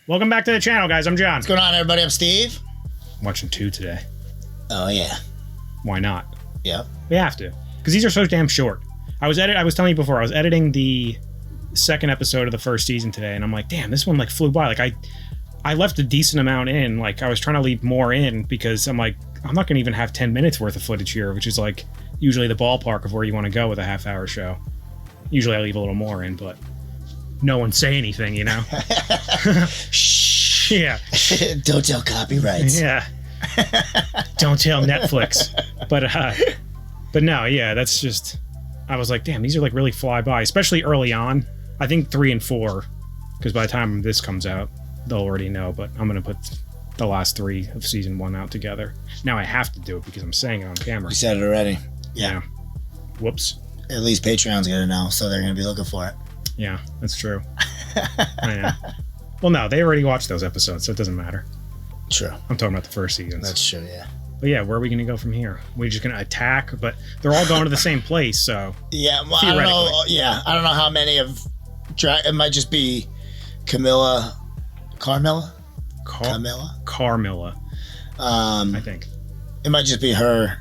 Welcome back to the channel, guys. I'm John. What's going on, everybody? I'm Steve. I'm watching 2 today. Oh, yeah. Why not? Yep. We have to. Because these are so damn short. I was telling you before, I was editing the second episode of the first season today, and I'm like, damn, this one like flew by. Like I left a decent amount in. Like I was trying to leave more in because I'm like, I'm not gonna even have 10 minutes worth of footage here, which is like usually the ballpark of where you want to go with a half-hour show. Usually I leave a little more in, but no one say anything, you know? Shh. Yeah. Don't tell copyrights. Yeah. Don't tell Netflix. But no, yeah, that's just, I was like, damn, these are like really fly by, especially early on. I think 3 and 4, because by the time this comes out, they'll already know, but I'm going to put the last 3 of season 1 out together. Now I have to do it because I'm saying it on camera. You said it already. Yeah. Whoops. At least Patreon's going to know, so they're going to be looking for it. Yeah, that's true. I know. Well, no, they already watched those episodes, so it doesn't matter. True. I'm talking about the first seasons. That's true, yeah. But yeah, where are we going to go from here? We're just going to attack, but they're all going to the same place, so... Yeah, well, I don't know. Yeah, I don't know how many of... It might just be Carmilla. I think. It might just be her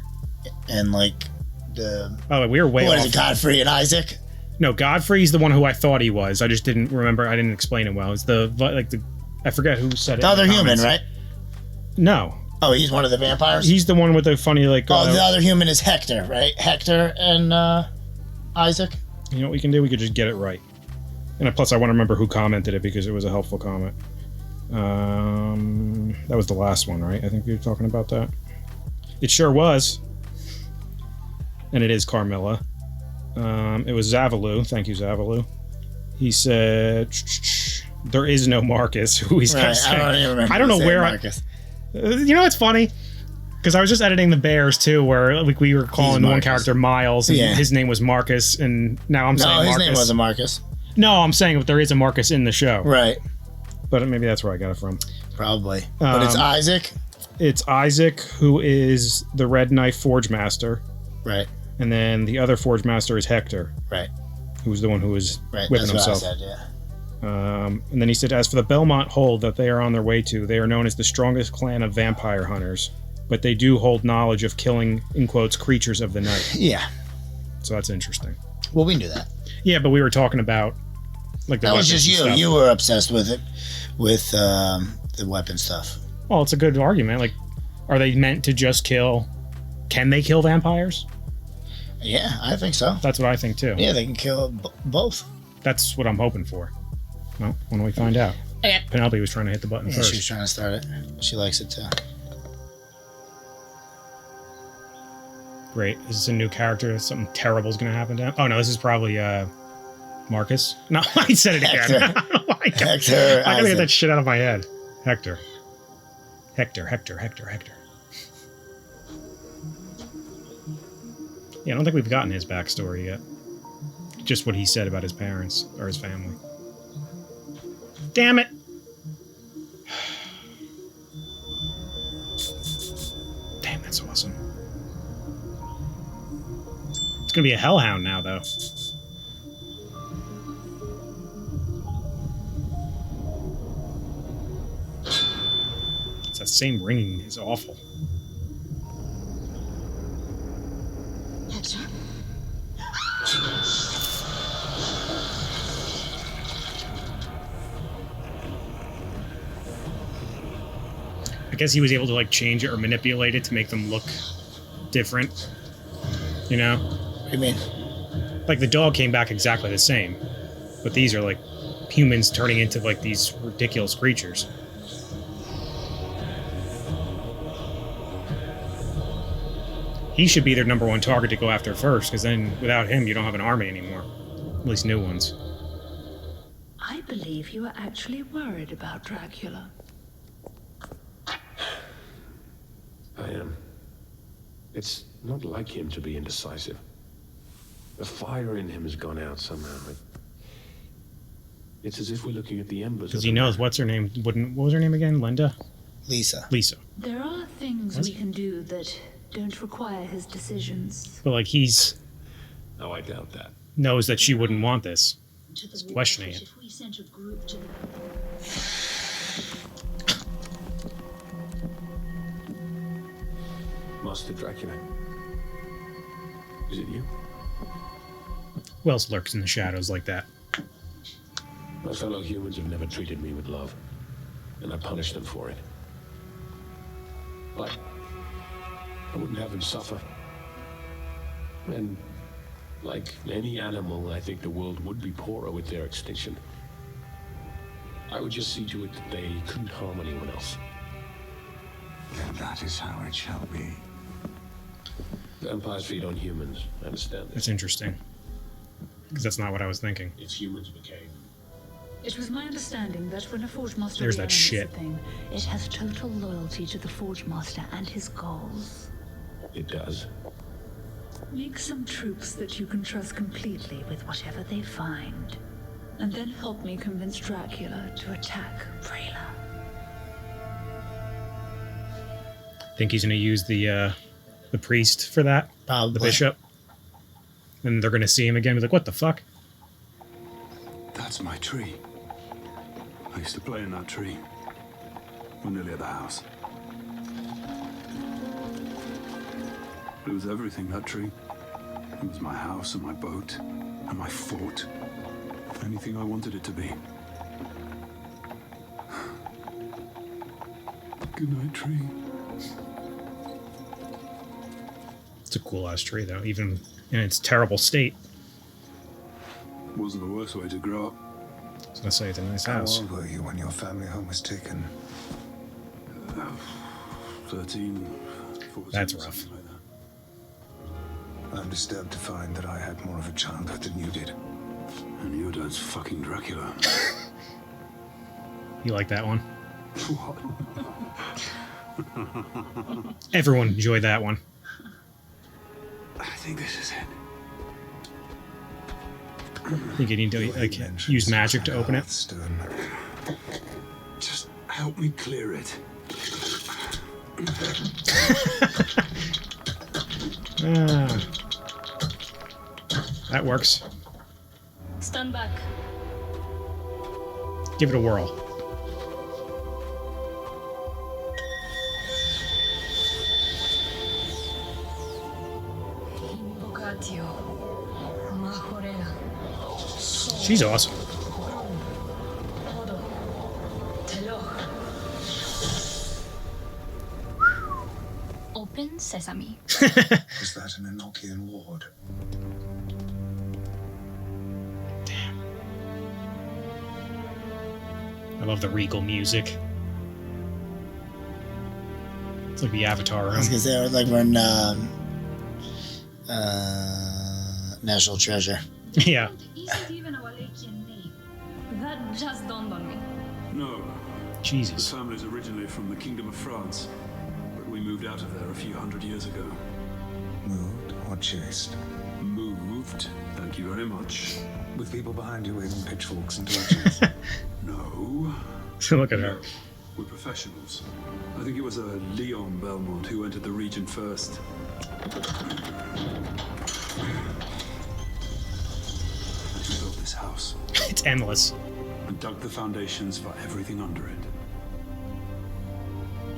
and, like, the... Oh, we were way off. What is it, Godfrey and Isaac? No, Godfrey's the one who I thought he was. I just didn't remember. I didn't explain it well. It's I forget who said it. The other human, right? No. Oh, he's one of the vampires? He's the one with the funny, like... Oh, the other human is Hector, right? Hector and Isaac? You know what we can do? We could just get it right. And plus, I want to remember who commented it because it was a helpful comment. That was the last one, right? I think we were talking about that. It sure was. And it is Carmilla. It was Zavalu. Thank you, Zavalu. He said, there is no Marcus. Who he's right, saying. I don't even remember. I don't know where Marcus. You know what's funny? Because I was just editing the Bears too, where like we were calling one character Miles, and his name was Marcus, and now I'm saying Marcus. No, his name wasn't Marcus. No, I'm saying there is a Marcus in the show. Right. But maybe that's where I got it from. Probably. But it's Isaac? It's Isaac, who is the Red Knife Forge Master. Right. And then the other Forge Master is Hector. Right. Who's the one who was whipping that's himself. What I said, yeah. And then he said, as for the Belmont Hold that they are on their way to, they are known as the strongest clan of vampire hunters, but they do hold knowledge of killing, in quotes, creatures of the night. Yeah. So that's interesting. Well, we knew that. Yeah, but we were talking about like the that was just you. Stuff. You were obsessed with it, with the weapon stuff. Well, it's a good argument. Like, are they meant to just kill? Can they kill vampires? Yeah, I think so. That's what I think too. Yeah, they can kill both. That's what I'm hoping for. Well, when we find out. Yeah. Penelope was trying to hit the button first. She was trying to start it. She likes it too. Great. Is this a new character? Something terrible is going to happen to him? Oh, no, this is probably Marcus. No, I said it again. Hector. I gotta get that shit out of my head. Hector. Hector. Yeah, I don't think we've gotten his backstory yet. Just what he said about his parents or his family. Damn it! Damn, that's awesome. It's gonna be a hellhound now, though. It's that same ringing is awful. I guess he was able to like change it or manipulate it to make them look different. You know? What do you mean? Like the dog came back exactly the same, but these are like humans turning into like these ridiculous creatures. He should be their #1 target to go after first, because then without him you don't have an army anymore. At least new ones. I believe you are actually worried about Dracula. I am. It's not like him to be indecisive. The fire in him has gone out somehow. It's as if we're looking at the embers. Because he knows what's her name. What was her name again? Linda? Lisa. There are things we can do that don't require his decisions. But like he's... No, I doubt that. Knows that she wouldn't want this. He's questioning it. If we sent a group to Master Dracula. Is it you? Who else lurks in the shadows like that? My fellow humans have never treated me with love, and I punish them for it. But I wouldn't have them suffer. And like any animal, I think the world would be poorer with their extinction. I would just see to it that they couldn't harm anyone else. And that is how it shall be. Vampires feed on humans. I understand That's this. interesting. Because that's not what I was thinking. It's humans became. It was my understanding that when a Forge Master There's that reanimates shit. a thing, it has total loyalty to the Forge Master and his goals. It does. Make some troops that you can trust completely with whatever they find. And then help me convince Dracula to attack Prela. Think he's going to use the priest for that? Probably. The bishop? And they're going to see him again and be like, what the fuck? That's my tree. I used to play in that tree. We're nearly at the house. It was everything, that tree. It was my house and my boat and my fort. Anything I wanted it to be. Good night, tree. It's a cool ass tree, though, even in its terrible state. Wasn't the worst way to grow up. I was going to say, it's a nice How house. old were you when your family home was taken? 13, 14. That's rough. Something like that. I'm disturbed to find that I had more of a childhood than you did. And your dad's fucking Dracula. You like that one? What? Everyone enjoyed that one. I think this is it. I think you need to like Mentions use magic to an open it. Hearthstone. Just help me clear it. Ah. That works. Stand back. Give it a whirl. Invocatio. Majorera. She's awesome. Odo. Teloch. Open sesame. Was that an Enochian ward? I love the regal music. It's like the Avatar I room. was gonna say, like we're in National Treasure. Yeah. Isn't even a Wallachian name. That just dawned on me. No, the Jesus. family's originally from the Kingdom of France, but we moved out of there a few hundred years ago. Moved or chased? Moved, thank you very much. With people behind you waving pitchforks and torches. No, Look at her. we're professionals. I think it was Leon Belmont who entered the region first. He built this house It's endless. and dug the foundations for everything under it.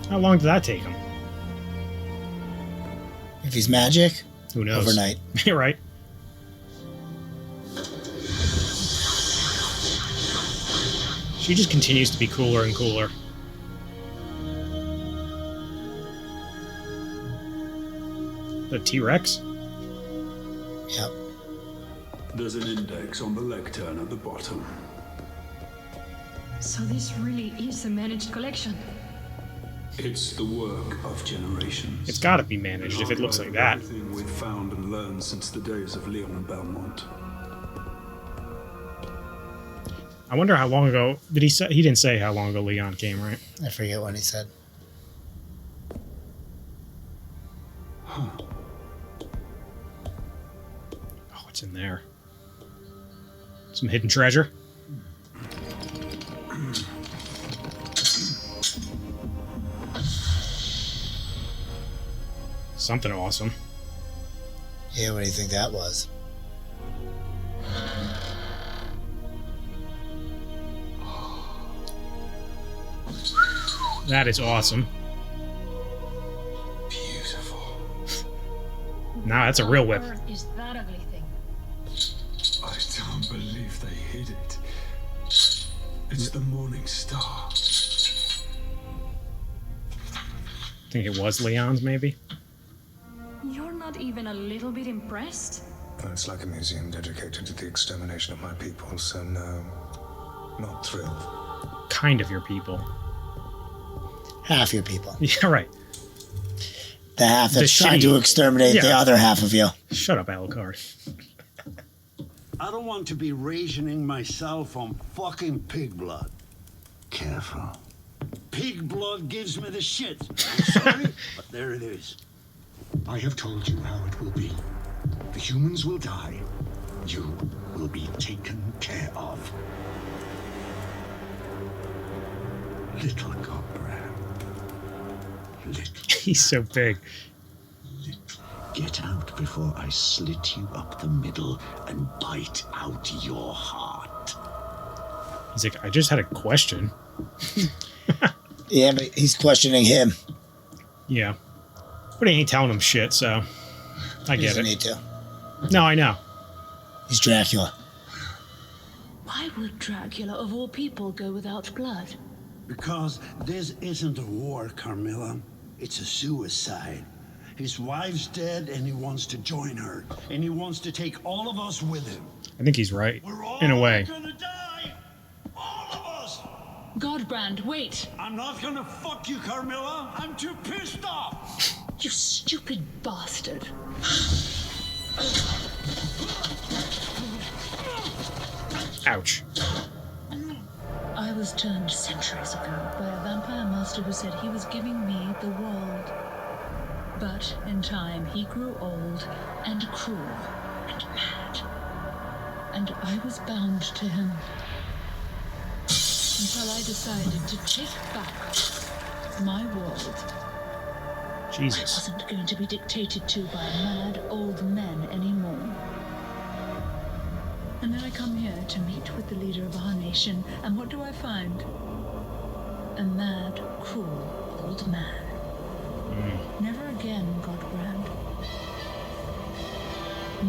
How long did that take him? If he's magic, Who knows? overnight. You're right. She just continues to be cooler and cooler. The T-Rex? Yep. There's an index on the lectern at the bottom. So this really is a managed collection. It's the work of generations. It's gotta be managed if it looks like that. Everything we've found and learned since the days of Leon and Belmont. I wonder how long ago did he say? He didn't say how long ago Leon came, right? I forget what he said. Oh, what's in there? Some hidden treasure. Something awesome. Yeah, what do you think that was? That is awesome. Beautiful. Nah, that's a real whip. What on earth is that ugly thing? I don't believe they hid it. It's the Morning Star. I think it was Leon's, maybe. You're not even a little bit impressed? Well, it's like a museum dedicated to the extermination of my people, so no, not thrilled. Kind of your people. Half your people. Yeah, right. The half that's The trying shitty- to exterminate the Yeah. other half of you. Shut up, Alucard. I don't want to be rationing myself on fucking pig blood. Careful. Pig blood gives me the shit. I'm sorry, but there it is. I have told you how it will be. The humans will die. You will be taken care of. Little GODBRAND. Little, He's so big. little. Get out before I slit you up the middle and bite out your heart. He's like, I just had a question. Yeah, but he's questioning him. Yeah. But he ain't telling him shit, so I He get doesn't it. need to. No, I know. He's Dracula. Why would Dracula, of all people, go without blood? Because this isn't a war, Carmilla. It's a suicide. His wife's dead and he wants to join her. And he wants to take all of us with him. I think he's right. We're all In a way. gonna die! All of us! GODBRAND, wait! I'm not gonna fuck you, Carmilla. I'm too pissed off. You stupid bastard. Ouch. I was turned centuries ago by a vampire master who said he was giving me the world. But in time, he grew old and cruel and mad. And I was bound to him. Until I decided to take back my world. I Jesus. wasn't going to be dictated to by mad old men anymore. And then I come here to meet with the leader of our nation, and what do I find? A mad, cruel old man. Never again, GODBRAND.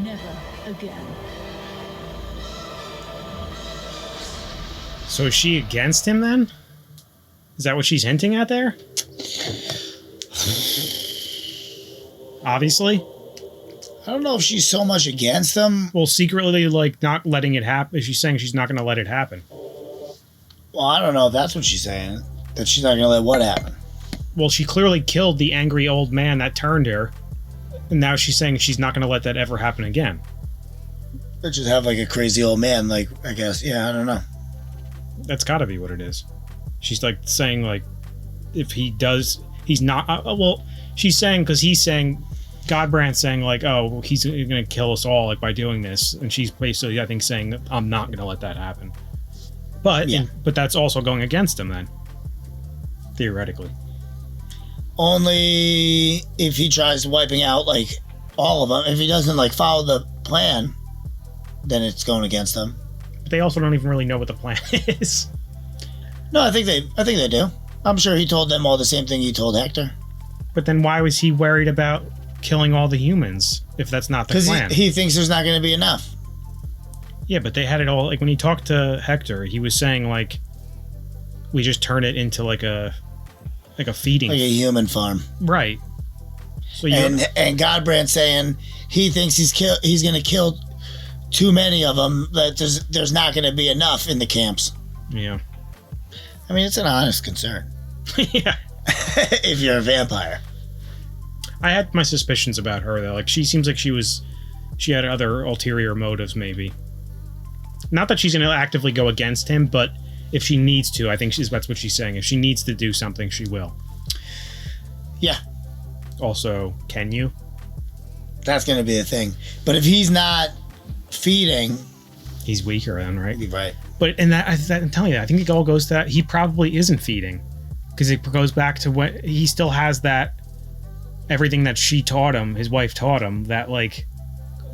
Never again. So is she against him then? Is that what she's hinting at there? Obviously. I don't know if she's so much against him. Well, secretly, like, not letting it happen. She's saying she's not going to let it happen. Well, I don't know if that's what she's saying. That she's not going to let what happen. Well, she clearly killed the angry old man that turned her. And now she's saying she's not going to let that ever happen again. Or just have like a crazy old man, like, I guess. Yeah, I don't know. That's got to be what it is. She's like saying, like, if he does, he's not. Well, she's saying, because he's saying, GODBRAND's saying, like, oh, he's going to kill us all, like, by doing this. And she's basically, I think, saying that I'm not going to let that happen. But, Yeah. but that's also going against him then. Theoretically. Only if he tries wiping out, like, all of them. If he doesn't, like, follow the plan, then it's going against them. But they also don't even really know what the plan is. No, I think they do. I'm sure he told them all the same thing he told Hector. But then why was he worried about killing all the humans if that's not the Because plan? he thinks there's not going to be enough. Yeah, but they had it all. Like, when he talked to Hector, he was saying, like, we just turn it into, like a feeding. Like a human farm. Right. So And GODBRAND saying he thinks he's going to kill too many of them, that there's not going to be enough in the camps. Yeah. I mean, it's an honest concern. Yeah. If you're a vampire. I had my suspicions about her, though. Like, she seems like she had other ulterior motives, maybe. Not that she's going to actively go against him, but if she needs to, I think that's what she's saying. If she needs to do something, she will. Yeah. Also, can you? That's going to be a thing. But if he's not feeding... He's weaker then, right? You're right. But I'm telling you, I think it all goes to that. He probably isn't feeding. Because it goes back to what he still has that... Everything that she taught him, his wife taught him, that, like...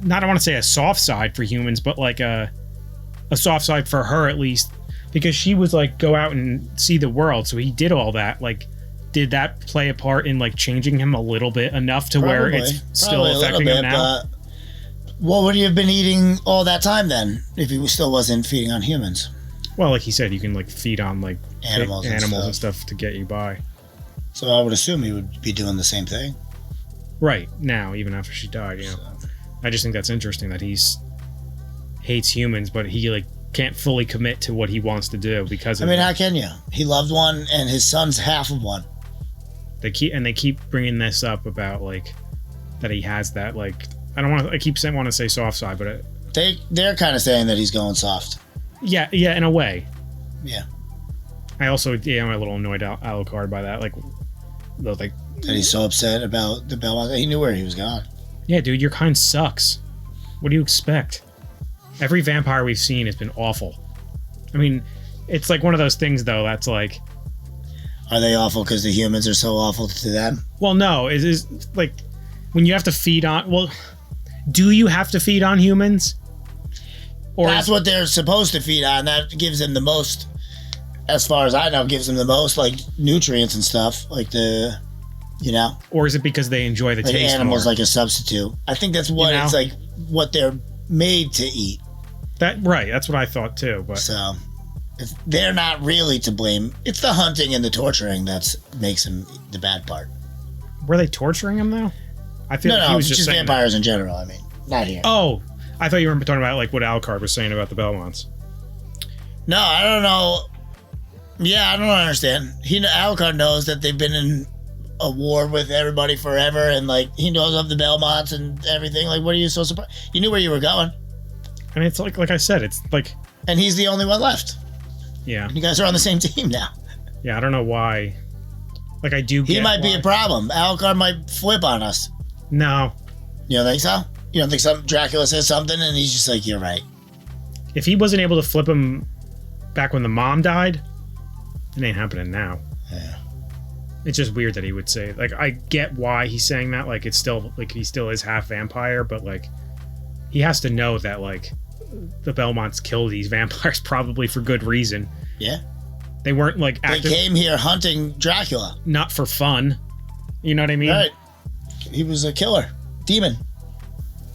Not, I want to say a soft side for humans, but like a soft side for her, at least. Because she was like, go out and see the world. So he did all that, like, did that play a part in like changing him a little bit enough to where it's still affecting him now? What would he have been eating all that time then if he still wasn't feeding on humans? Well, like he said, you can like feed on like Animals and stuff to get you by. So I would assume he would be doing the same thing. Right now, even after she died, you know. I just think that's interesting that he's hates humans, but he like can't fully commit to what he wants to do because of how can you? He loved one, and his son's half of one. They keep bringing this up about like that he has that like I keep want to say soft side, but they're kind of saying that he's going soft. Yeah, in a way. Yeah. I also I'm a little annoyed Alucard by that, like that he's so upset about the Belmont. He knew where he was going. Yeah, dude, your kind sucks. What do you expect? Every vampire we've seen has been awful. I mean, it's like one of those things though that's like, are they awful because the humans are so awful to them? Well, no, it is like when you have to feed on. Well, do you have to feed on humans? Or that's what they're supposed to feed on. That gives them the most, as far as I know, gives them the most like nutrients and stuff, like the, you know. Or is it because they enjoy the like taste animals more? Like a substitute? I think that's what it's like. What they're made to eat. Right. That's what I thought too. But so they're not really to blame. It's the hunting and the torturing that makes him the bad part. Were they torturing him though? I feel like he was just vampires in general. I mean, not here. Oh, I thought you were talking about like what Alucard was saying about the Belmonts. No, I don't know. Yeah, I don't understand. Alucard knows that they've been in a war with everybody forever, and like he knows of the Belmonts and everything. Like, what are you so surprised? You knew where you were going. And it's like I said, it's like, and he's the only one left. Yeah, you guys are on the same team now. Yeah, I don't know why. Like, I do. He might be a problem. Alucard might flip on us. No, you don't think so? You don't think Dracula says something and he's just like, you're right? If he wasn't able to flip him back when the mom died, it ain't happening now. Yeah. It's just weird that he would say, like, I get why he's saying that. Like, it's still, like, he still is half vampire, but, like, he has to know that, like, the Belmonts kill these vampires probably for good reason. Yeah. They weren't, like, They came here hunting Dracula. Not for fun. You know what I mean? Right. He was a killer. Demon.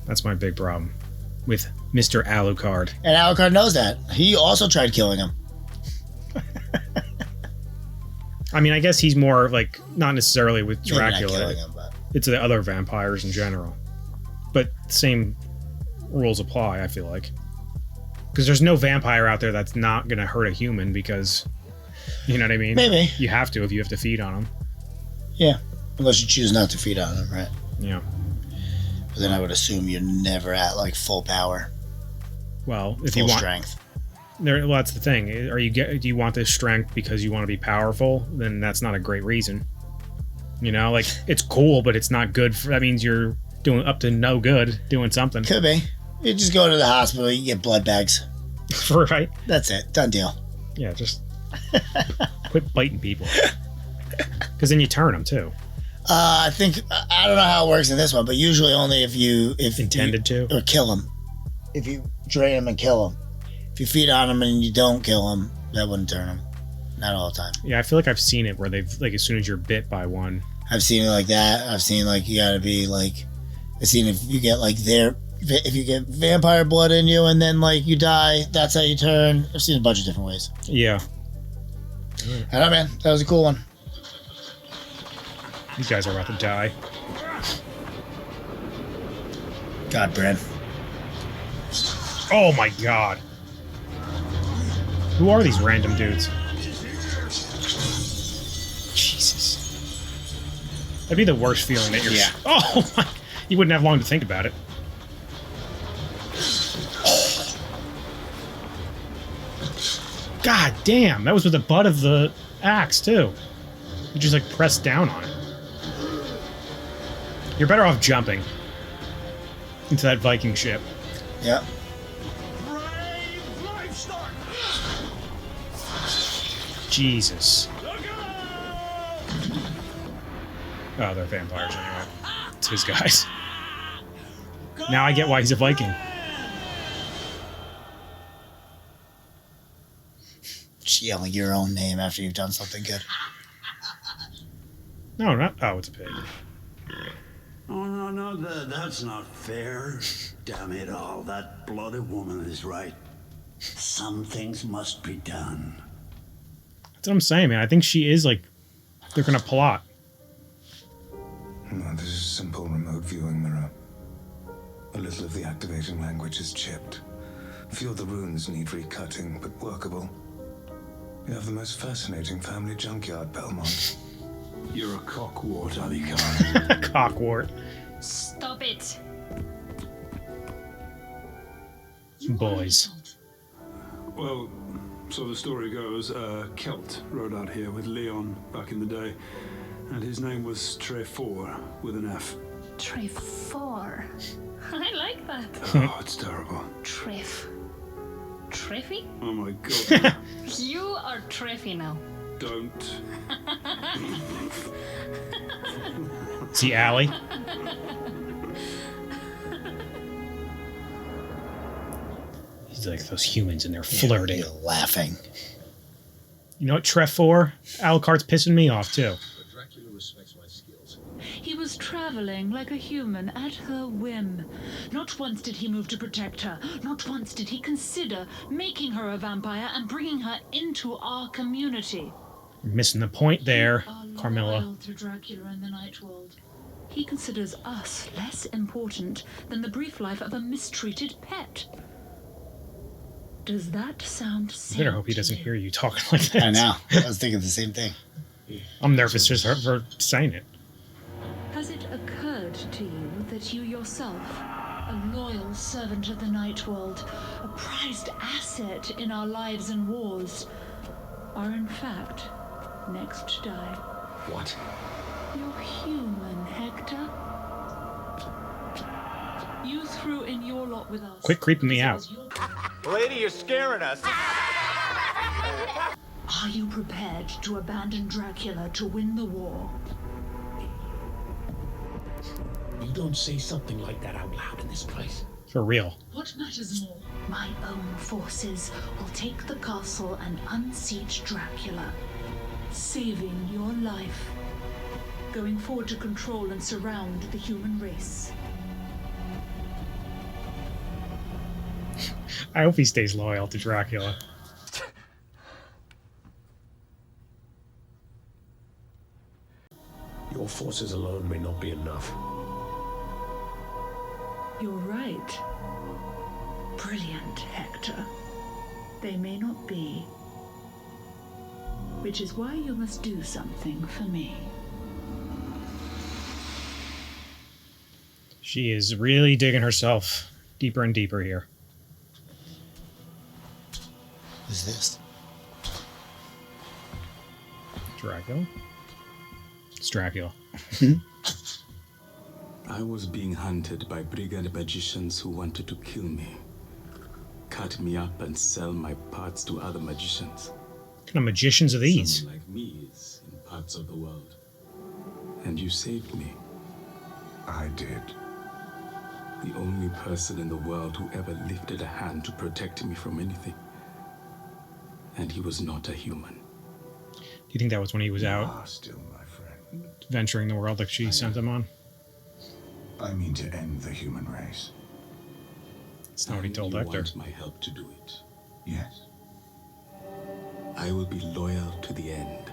That's my big problem with Mr. Alucard. And Alucard knows that. He also tried killing him. I mean, I guess he's more like not necessarily with Dracula. Not killing him, but it's the other vampires in general. But same rules apply, I feel like. Because there's no vampire out there that's not going to hurt a human because, you know what I mean? Maybe. You have to if you have to feed on them. Yeah. Unless you choose not to feed on them, right? Yeah. But then I would assume you're never at like full power. Well, if full you want strength. Well, that's the thing. Do you want this strength because you want to be powerful? Then that's not a great reason. You know, like it's cool, but it's not good. That means you're doing up to no good doing something. Could be. You just go to the hospital. You get blood bags. Right. That's it. Done deal. Yeah, just quit biting people. Because then you turn them too. I think I don't know how it works in this one, but usually only if intended to or kill them. If you drain them and kill them. If you feed on them and you don't kill them, that wouldn't turn them. Not all the time. Yeah, I feel like I've seen it where they've like as soon as you're bit by one. I've seen it like that. I've seen like you gotta be like. I've seen if you get like if you get vampire blood in you and then like you die, that's how you turn. I've seen a bunch of different ways. Yeah. I don't know, man. That was a cool one. These guys are about to die. GODBRAND. Oh my god. Who are these random dudes? Jesus. That'd be the worst feeling that you're... Yeah. Oh my... You wouldn't have long to think about it. God damn. That was with the butt of the axe, too. You just, like, pressed down on it. You're better off jumping into that Viking ship. Yep. Jesus. Oh, they're vampires anyway. It's his guys. Now I get why he's a Viking. Just yelling your own name after you've done something good. No, not. Oh, it's a pig. Oh, no, that's not fair. Damn it all, that bloody woman is right. Some things must be done. That's what I'm saying, man. I think she is like. They're gonna plot. No, this is a simple remote viewing mirror. A little of the activating language is chipped. Few of the runes need recutting, but workable. You have the most fascinating family junkyard, Belmont. You're a cockwart, Alicard. Cockwart. Stop it. Boys. Well, so the story goes, Celt rode out here with Leon back in the day, and his name was Ep.4 with an F. Ep.4. I like that. Oh, it's terrible. Treffy? Oh my god. You are Treffy now. Don't. See Allie? He's like those humans and they're flirting. You're laughing. You know what, Ep.4? Alucard's pissing me off too. But Dracula respects my skills. He was traveling like a human at her whim. Not once did he move to protect her. Not once did he consider making her a vampire and bringing her into our community. You're missing the point there, We are Carmilla. loyal to Dracula in the Night World. He considers us less important than the brief life of a mistreated pet. Does that sound I sane? better hope he doesn't hear you talking like that. I know. I was thinking the same thing. I'm nervous just for saying it. Has it occurred to you that you yourself, a loyal servant of the Night World, a prized asset in our lives and wars, are in fact next to die? What? You're human, Hector. You threw in your lot with us. Quit creeping me out. Lady, you're scaring us. Are you prepared to abandon Dracula to win the war? You don't say something like that out loud in this place. For real. What matters more? My own forces will take the castle and unseat Dracula, saving your life, going forward to control and surround the human race. I hope he stays loyal to Dracula. Your forces alone may not be enough. You're right. Brilliant, Hector. They may not be. Which is why you must do something for me. She is really digging herself deeper and deeper here. Who's this? Dracula? It's Dracula. I was being hunted by brigand magicians who wanted to kill me. Cut me up and sell my parts to other magicians. What kind of magicians are these? Someone like me is in parts of the world. And you saved me. I did. The only person in the world who ever lifted a hand to protect me from anything. And he was not a human. Do you think that was when he was out Ah, still my friend. venturing the world like she sent him on? I mean to end the human race. That's not what he And told you Hector. want my help to do it. Yes. I will be loyal to the end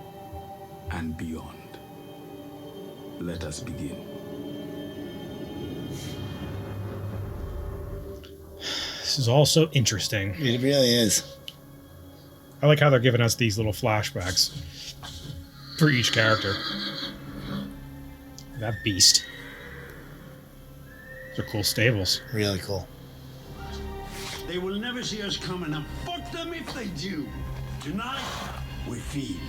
and beyond. Let us begin. This is all so interesting. It really is. I like how they're giving us these little flashbacks for each character. That beast. They're cool stables. Really cool. They will never see us coming, and fuck them if they do. Tonight, we feed.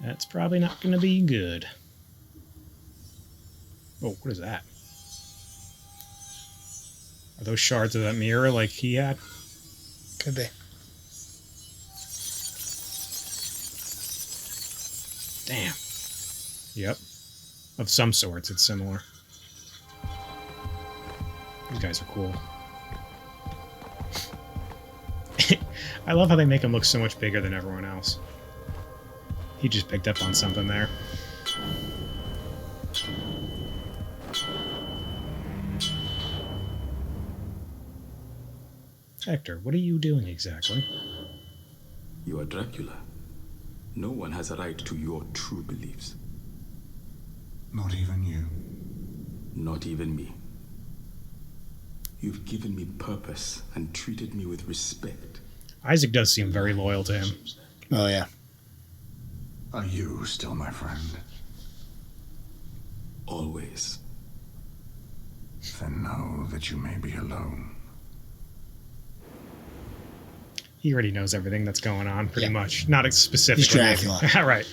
That's probably not going to be good. Oh, what is that? Are those shards of that mirror like he had? Could be. Damn. Yep. Of some sorts, it's similar. These guys are cool. I love how they make him look so much bigger than everyone else. He just picked up on something there. Hector, what are you doing exactly? You are Dracula. No one has a right to your true beliefs. Not even you. Not even me. You've given me purpose and treated me with respect. Isaac does seem very loyal to him. Oh, yeah. Are you still my friend? Always. Then know that you may be alone. He already knows everything that's going on, pretty much. Not specifically. He's Dracula. Right.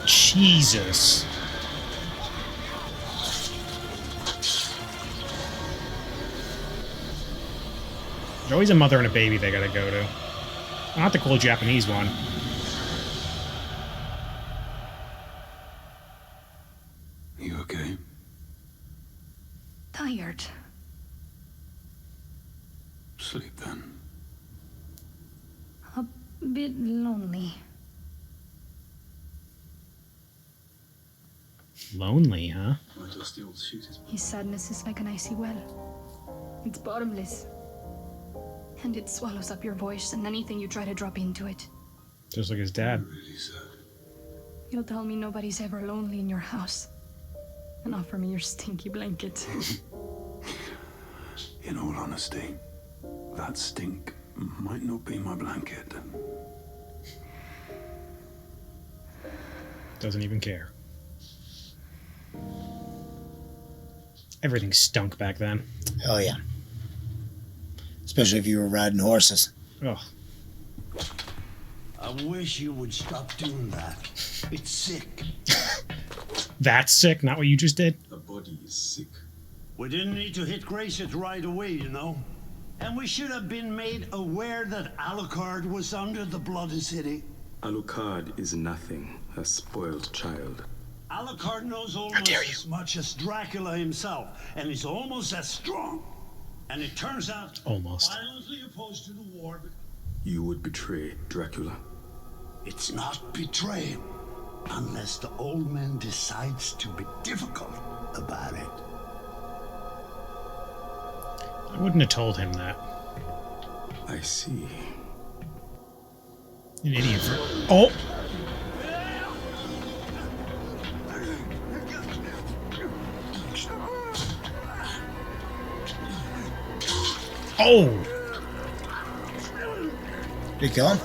Jesus. There's always a mother and a baby they gotta go to. Not the cool Japanese one. You okay? Tired. Sleep then. A bit lonely. Lonely, huh? His sadness is like an icy well. It's bottomless. And it swallows up your voice and anything you try to drop into it. Just like his dad. You'll tell me nobody's ever lonely in your house. And offer me your stinky blanket. In all honesty, that stink might not be my blanket. Doesn't even care. Everything stunk back then. Oh, yeah. Especially if you were riding horses. Oh. I wish you would stop doing that. It's sick. That's sick, not what you just did? The body is sick. We didn't need to hit Gracious right away, you know. And we should have been made aware that Alucard was under the Bloody City. Alucard is nothing, a spoiled child. Alucard knows almost as much as Dracula himself, and is almost as strong. And it turns out, almost violently opposed to the war. You would betray Dracula? It's not betrayal, unless the old man decides to be difficult about it. I wouldn't have told him that. I see. An idiot for... Oh! Oh! Did he kill him?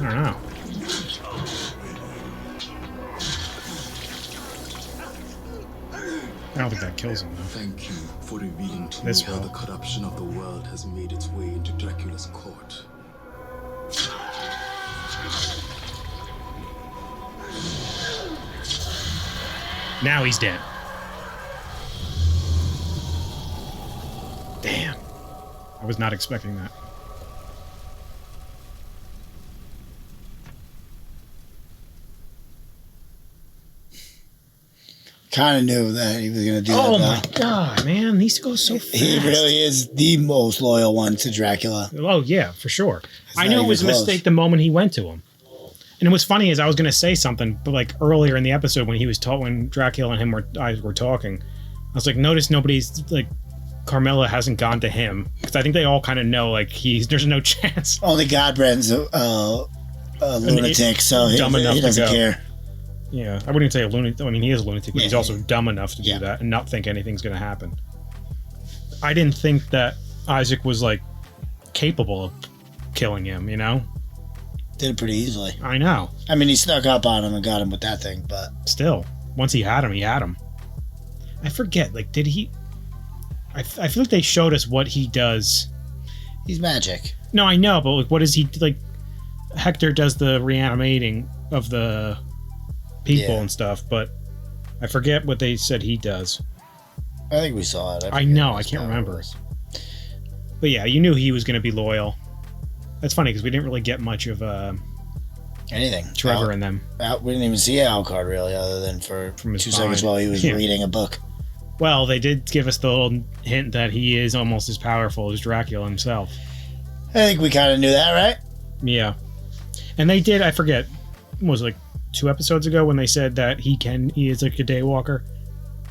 I don't know. I don't think that kills him, though. Thank you for revealing to This me how will. the corruption of the world has made its way into Dracula's court. Now he's dead. Damn. I was not expecting that. Kind of knew that he was going to do that. Oh my god, man. These go so fast. He really is the most loyal one to Dracula. Oh, yeah, for sure. I not knew it was a even close. mistake the moment he went to him. And what's funny is I was going to say something, but like earlier in the episode when he was when Dracula and him were talking, I was like, notice nobody's like, Carmilla hasn't gone to him because I think they all kind of know like there's no chance. Only Godbrand's a lunatic, so he doesn't care. Yeah, I wouldn't say a lunatic. I mean, he is a lunatic, but he's also dumb enough to do that and not think anything's going to happen. I didn't think that Isaac was like capable of killing him, you know? Did it pretty easily. I know. I mean, he snuck up on him and got him with that thing, but... Still, once he had him, he had him. I forget, like, did he... I feel like they showed us what he does. He's magic. No, I know, but like, what is he... Like, Hector does the reanimating of the people and stuff, but I forget what they said he does. I think we saw it. I know, I can't remember. But yeah, you knew he was going to be loyal. That's funny because we didn't really get much of anything. Trevor and them. We didn't even see Alucard really, other than for From his 2 seconds spine. while he was Yeah. reading a book. Well, they did give us the little hint that he is almost as powerful as Dracula himself. I think we kind of knew that, right? Yeah. And they did, I forget, was it like 2 episodes ago when they said that he is like a daywalker?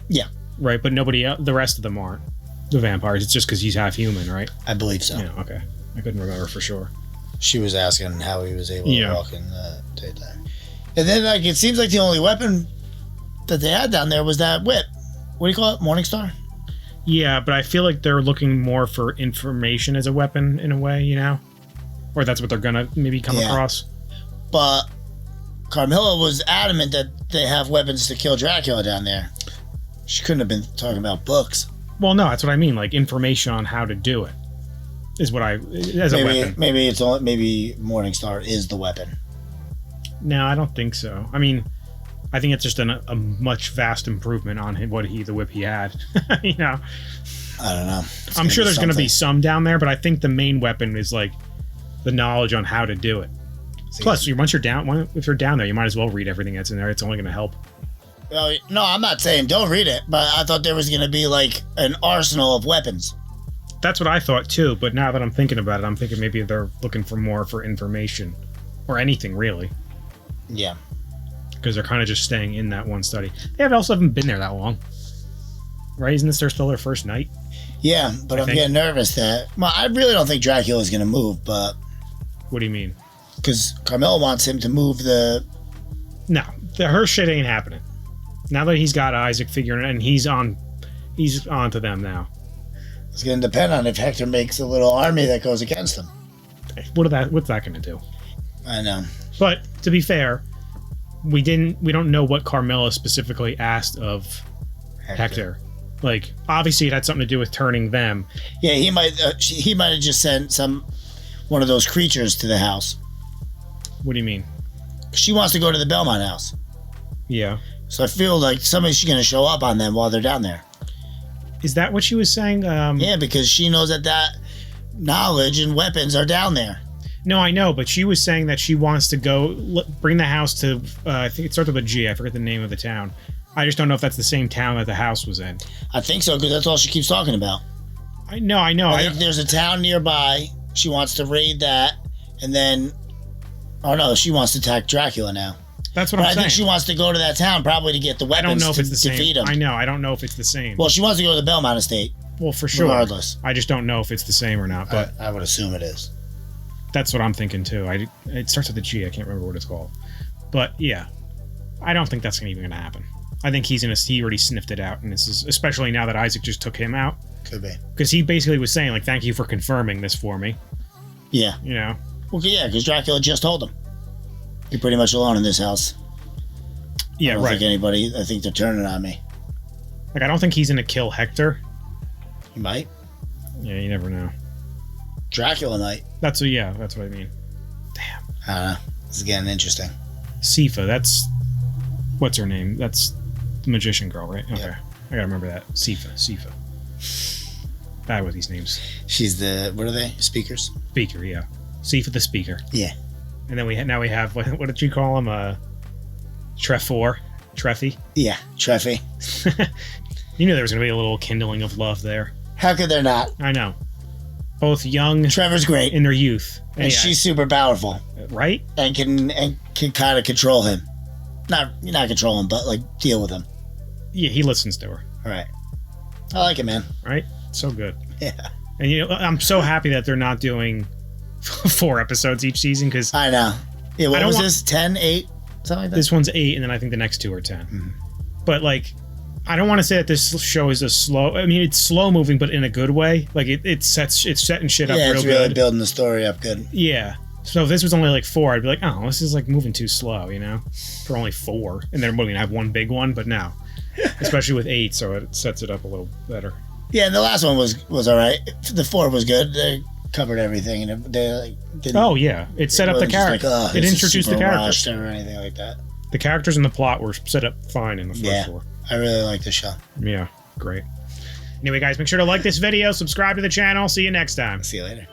Yeah. Right, but nobody else, the rest of them aren't. The vampires. It's just because he's half human, right? I believe so. Yeah, okay. I couldn't remember for sure. She was asking how he was able to Yeah. walk in the daytime. And then, like, it seems like the only weapon that they had down there was that whip. What do you call it? Morningstar? Yeah, but I feel like they're looking more for information as a weapon in a way, you know? Or that's what they're gonna maybe come across. But Carmilla was adamant that they have weapons to kill Dracula down there. She couldn't have been talking about books. Well, no, that's what I mean. Like information on how to do it is what as a weapon. Maybe Morningstar is the weapon. No, I don't think so. I mean, I think it's just a much vast improvement on the whip he had. You know, I don't know. I'm sure there's going to be some down there, but I think the main weapon is like the knowledge on how to do it. Plus, once you're down, if you're down there, you might as well read everything that's in there. It's only going to help. Well, no, I'm not saying don't read it, but I thought there was going to be like an arsenal of weapons. That's what I thought too, but now that I'm thinking about it, I'm thinking maybe they're looking for more for information or anything really. Yeah. Because they're kind of just staying in that one study. They also haven't been there that long. Right? Isn't this still their first night? Yeah, but I'm getting nervous that... Well, I really don't think Dracula's going to move, but... What do you mean? Because Carmilla wants him to move the... No, her shit ain't happening. Now that he's got Isaac figuring it, and he's on to them now. It's going to depend on if Hector makes a little army that goes against him. What's that going to do? I know. But to be fair, we don't know what Carmilla specifically asked of Hector. Like, obviously it had something to do with turning them. Yeah, he might have just sent one of those creatures to the house. What do you mean? She wants to go to the Belmont house. Yeah. So I feel like somebody's going to show up on them while they're down there. Is that what she was saying? Yeah, because she knows that knowledge and weapons are down there. No, I know, but she was saying that she wants to go bring the house to, I think it starts with a G. I forget the name of the town. I just don't know if that's the same town that the house was in. I think so, because that's all she keeps talking about. I know. I think there's a town nearby. She wants to raid that, and then... Oh, no, she wants to attack Dracula now. That's what I'm saying. I think she wants to go to that town probably to get the weapons I don't know if it's the same. Defeat him. I know. I don't know if it's the same. Well, she wants to go to the Belmont estate. Well, for sure. Regardless. I just don't know if it's the same or not. But I would assume it is. That's what I'm thinking, too. It starts with a G. I can't remember what it's called. But, yeah. I don't think that's even going to happen. I think he already sniffed it out. And this is, especially now that Isaac just took him out. Could be. Because he basically was saying, like, thank you for confirming this for me. Yeah. You know? Well, yeah, because Dracula just told him. You're pretty much alone in this house. Yeah, right. I think they're turning on me. Like, I don't think he's going to kill Hector. He might. Yeah, you never know. Dracula might. That's what I mean. Damn. I don't know. This is getting interesting. Sifa, that's... What's her name? That's the magician girl, right? Okay. Yep. I gotta remember that. Sifa. Bad with these names. She's the... What are they? Speakers? Speaker, yeah. Sifa the speaker. Yeah. And then we have... What did you call him? Treffy? Yeah, Treffy. You knew there was going to be a little kindling of love there. How could there not? I know. Both young... Trevor's great. In their youth. And she's super powerful. Right? And can kind of control him. Not control him, but like deal with him. Yeah, he listens to her. All right. I like it, man. Right? So good. Yeah. And you know, I'm so happy that they're not doing 4 episodes each season, because... I know. Yeah, what was this? 10, 8? Something like that? This one's 8, and then I think the next 2 are 10. Mm-hmm. But, like, I don't want to say that this show is it's slow moving, but in a good way. Like, it's setting shit up real good. Yeah, it's really building the story up good. Yeah. So if this was only like 4, I'd be like, oh, this is like moving too slow, you know? For only 4. And then we're going to have one big one, but no. Especially with 8, so it sets it up a little better. Yeah, and the last one was all right. The 4 was good. They covered everything, and they didn't... Oh, yeah. It set up the character. Like, it introduced the characters. Or anything like that. The characters and the plot were set up fine in the first 4. I really like the show. Yeah, great. Anyway, guys, make sure to like this video, subscribe to the channel. See you next time. See you later.